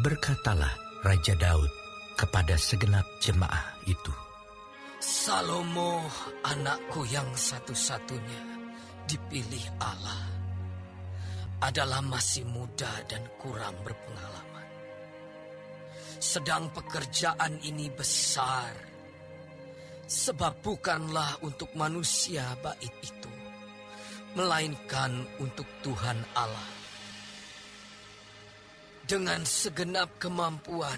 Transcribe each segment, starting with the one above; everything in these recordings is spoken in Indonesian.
Berkatalah Raja Daud kepada segenap jemaah itu, Salomo, anakku yang satu-satunya dipilih Allah, adalah masih muda dan kurang berpengalaman. Sedang pekerjaan ini besar, sebab bukanlah untuk manusia bait itu, melainkan untuk Tuhan Allah. Dengan segenap kemampuan,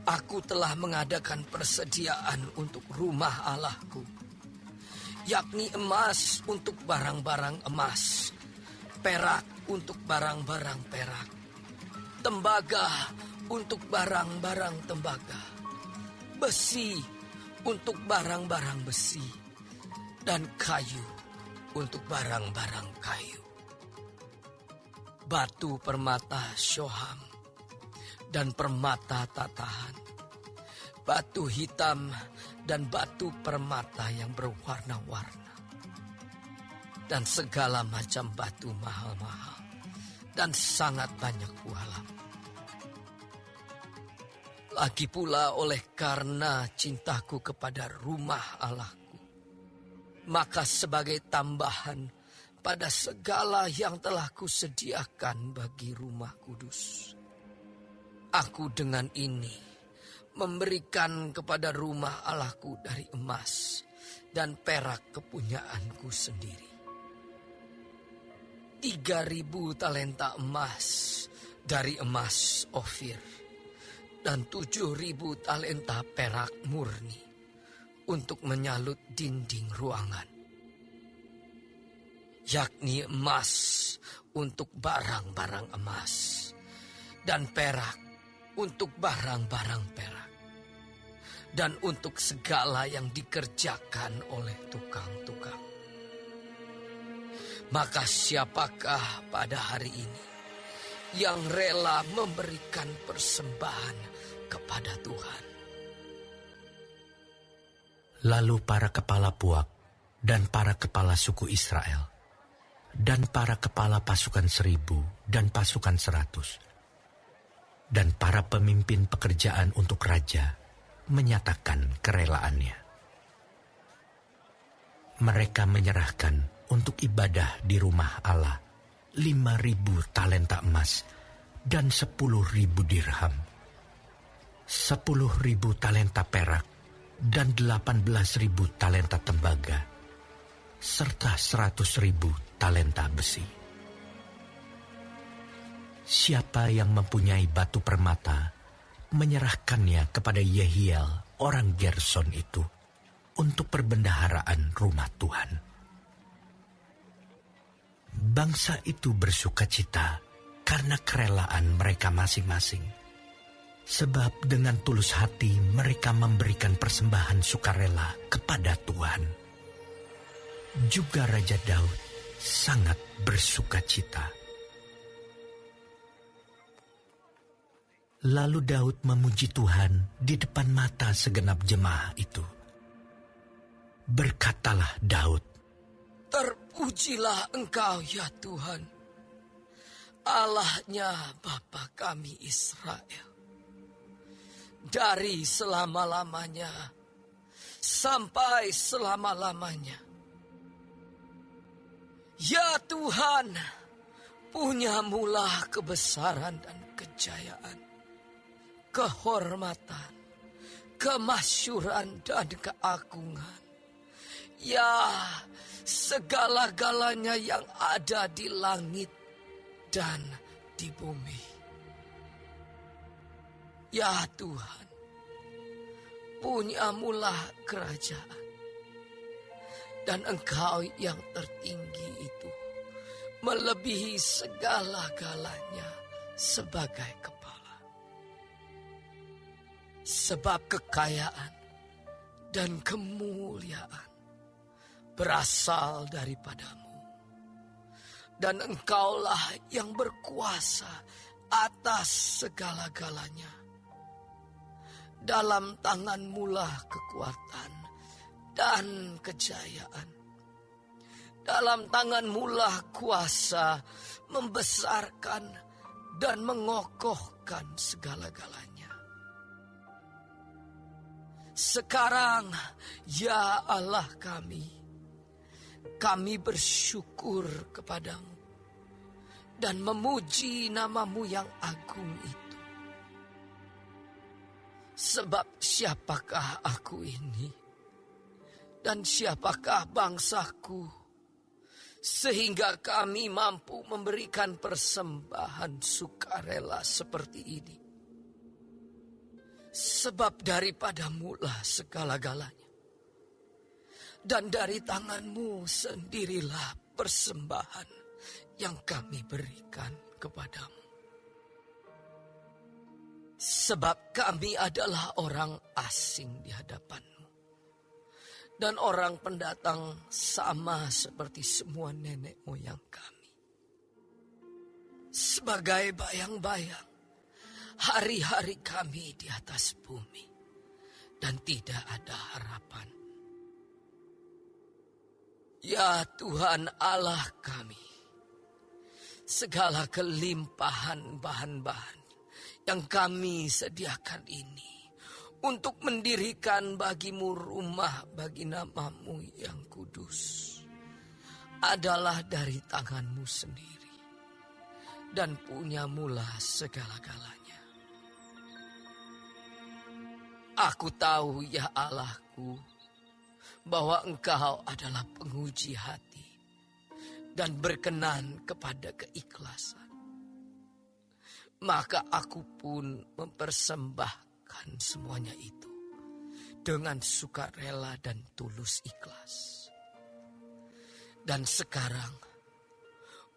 aku telah mengadakan persediaan untuk rumah Allahku, yakni emas untuk barang-barang emas, perak untuk barang-barang perak, tembaga untuk barang-barang tembaga, besi untuk barang-barang besi, dan kayu untuk barang-barang kayu. Batu permata syoham dan permata tatahan, batu hitam dan batu permata yang berwarna-warna, dan segala macam batu mahal-mahal, dan sangat banyak bualam. Lagi pula oleh karena cintaku kepada rumah Allahku, maka sebagai tambahan pada segala yang telah kusediakan bagi rumah kudus, aku dengan ini memberikan kepada rumah Allahku dari emas dan perak kepunyaanku sendiri 3.000 talenta emas dari emas Ofir, dan 7.000 talenta perak murni untuk menyalut dinding ruangan, yakni emas untuk barang-barang emas, dan perak untuk barang-barang perak, dan untuk segala yang dikerjakan oleh tukang-tukang. Maka siapakah pada hari ini yang rela memberikan persembahan kepada Tuhan? Lalu para kepala puak dan para kepala suku Israel dan para kepala pasukan 1.000 dan pasukan 100 dan para pemimpin pekerjaan untuk raja menyatakan kerelaannya. Mereka menyerahkan untuk ibadah di rumah Allah 5.000 talenta emas dan 10.000 dirham, 10.000 talenta perak dan 18.000 talenta tembaga, serta 100.000 talenta besi. Siapa yang mempunyai batu permata, menyerahkannya kepada Yehiel orang Gerson itu untuk perbendaharaan rumah Tuhan. Bangsa itu bersukacita karena kerelaan mereka masing-masing, sebab dengan tulus hati mereka memberikan persembahan sukarela kepada Tuhan. Juga Raja Daud sangat bersukacita. Lalu Daud memuji Tuhan di depan mata segenap jemaah itu. Berkatalah Daud, Terpujilah Engkau ya Tuhan, Allahnya Bapa kami Israel, dari selama-lamanya sampai selama-lamanya. Ya Tuhan, punyamulah kebesaran dan kejayaan, kehormatan, kemasyuran dan keagungan. Ya, segala-galanya yang ada di langit dan di bumi. Ya Tuhan, punyamulah kerajaan, dan Engkau yang tertinggi itu melebihi segala-galanya sebagai kepala. Sebab kekayaan dan kemuliaan berasal daripadamu, dan Engkaulah yang berkuasa atas segala-galanya. Dalam tangan-Mulah kekuatan dan kejayaan. Dalam tangan-Mulah kuasa membesarkan dan mengokohkan segala-galanya. Sekarang, ya Allah kami bersyukur kepadamu dan memuji nama-Mu yang agung itu. Sebab siapakah aku ini dan siapakah bangsaku, sehingga kami mampu memberikan persembahan sukarela seperti ini. Sebab daripada-Mu lah segala-galanya, dan dari tangan-Mu sendirilah persembahan yang kami berikan kepadamu. Sebab kami adalah orang asing di hadapan-Mu, dan orang pendatang sama seperti semua nenek moyang kami. Sebagai bayang-bayang hari-hari kami di atas bumi, dan tidak ada harapan. Ya Tuhan Allah kami, segala kelimpahan bahan-bahan yang kami sediakan ini untuk mendirikan bagi-Mu rumah bagi nama-Mu yang kudus adalah dari tangan-Mu sendiri, dan punya-Mu-lah segala-galanya. Aku tahu ya Allahku, bahwa Engkau adalah penguji hati dan berkenan kepada keikhlasan. Maka aku pun mempersembahkan semuanya itu dengan sukarela dan tulus ikhlas. Dan sekarang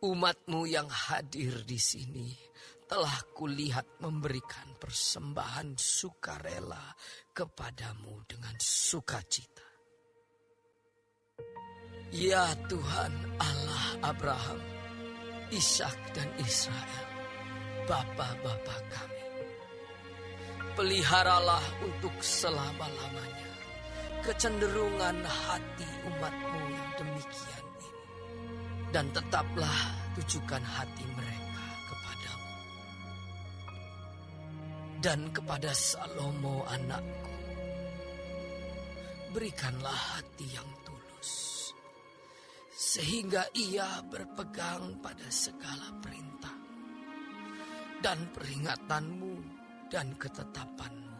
umat-Mu yang hadir di sini telah kulihat memberikan persembahan sukarela kepadamu dengan sukacita. Ya Tuhan Allah Abraham, Ishak dan Israel, bapa-bapa kami, peliharalah untuk selama-lamanya kecenderungan hati umat-Mu yang demikian ini, dan tetaplah tujukan hati mereka kepadamu. Dan kepada Salomo anakku, berikanlah hati yang tulus, sehingga ia berpegang pada segala perintah dan peringatan-Mu dan ketetapan-Mu,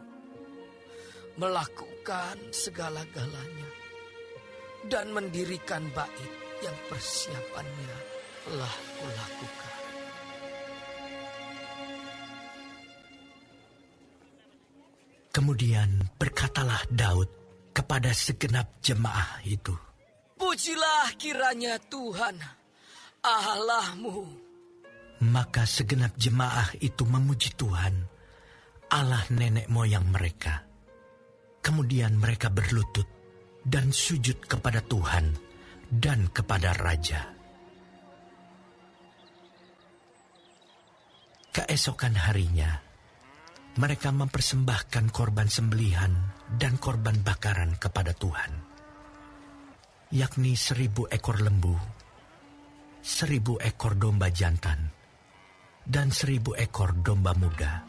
melakukan segala-galanya, dan mendirikan bait yang persiapannya telah kulakukan. Kemudian berkatalah Daud kepada segenap jemaah itu, Pujilah kiranya Tuhan Allah-Mu. Maka segenap jemaah itu memuji Tuhan, Allah nenek moyang mereka. Kemudian mereka berlutut dan sujud kepada Tuhan dan kepada Raja. Keesokan harinya, mereka mempersembahkan korban sembelihan dan korban bakaran kepada Tuhan, yakni 1.000 ekor lembu, 1.000 ekor domba jantan, dan 1.000 ekor domba muda,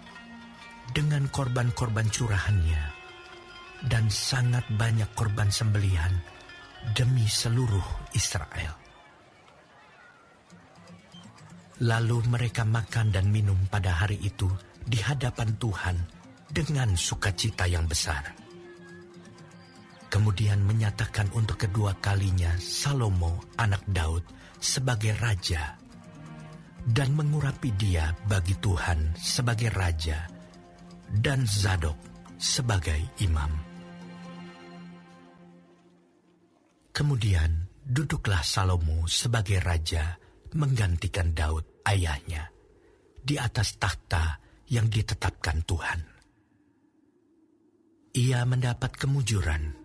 dengan korban-korban curahannya, dan sangat banyak korban sembelihan demi seluruh Israel. Lalu mereka makan dan minum pada hari itu di hadapan Tuhan dengan sukacita yang besar. Kemudian menyatakan untuk kedua kalinya Salomo anak Daud sebagai raja, dan mengurapi dia bagi Tuhan sebagai raja, dan Zadok sebagai imam. Kemudian duduklah Salomo sebagai raja menggantikan Daud ayahnya di atas takhta yang ditetapkan Tuhan. Ia mendapat kemujuran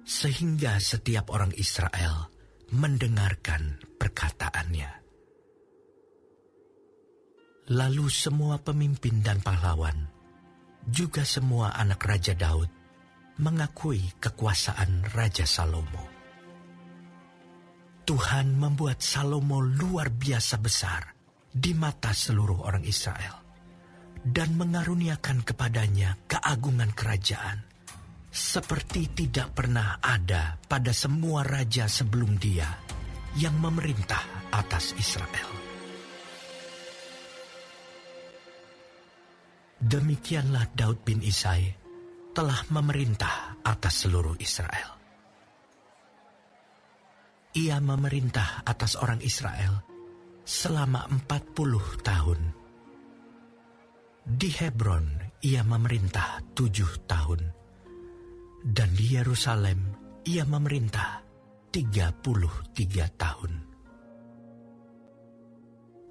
sehingga setiap orang Israel mendengarkan perkataannya. Lalu semua pemimpin dan pahlawan, juga semua anak Raja Daud, mengakui kekuasaan Raja Salomo. Tuhan membuat Salomo luar biasa besar di mata seluruh orang Israel dan mengaruniakan kepadanya keagungan kerajaan seperti tidak pernah ada pada semua raja sebelum dia yang memerintah atas Israel. Demikianlah Daud bin Isai telah memerintah atas seluruh Israel. Ia memerintah atas orang Israel selama 40 tahun. Di Hebron ia memerintah 7 tahun. Dan di Yerusalem ia memerintah 33 tahun.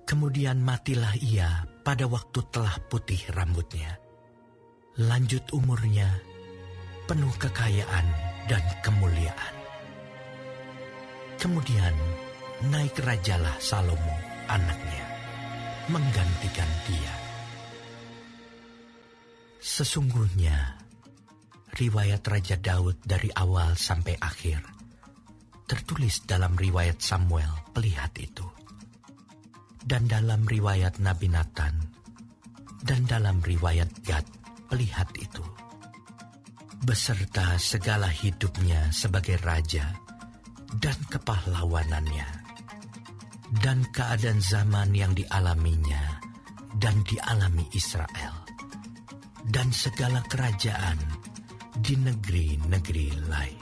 Kemudian matilah ia pada waktu telah putih rambutnya. Lanjut umurnya, penuh kekayaan dan kemuliaan. Kemudian naik rajalah Salomo anaknya, menggantikan dia. Sesungguhnya, riwayat Raja Daud dari awal sampai akhir tertulis dalam riwayat Samuel pelihat itu, dan dalam riwayat Nabi Nathan, dan dalam riwayat Gad pelihat itu, beserta segala hidupnya sebagai raja dan kepahlawanannya, dan keadaan zaman yang dialaminya dan dialami Israel, dan segala kerajaan di negeri-negeri lain.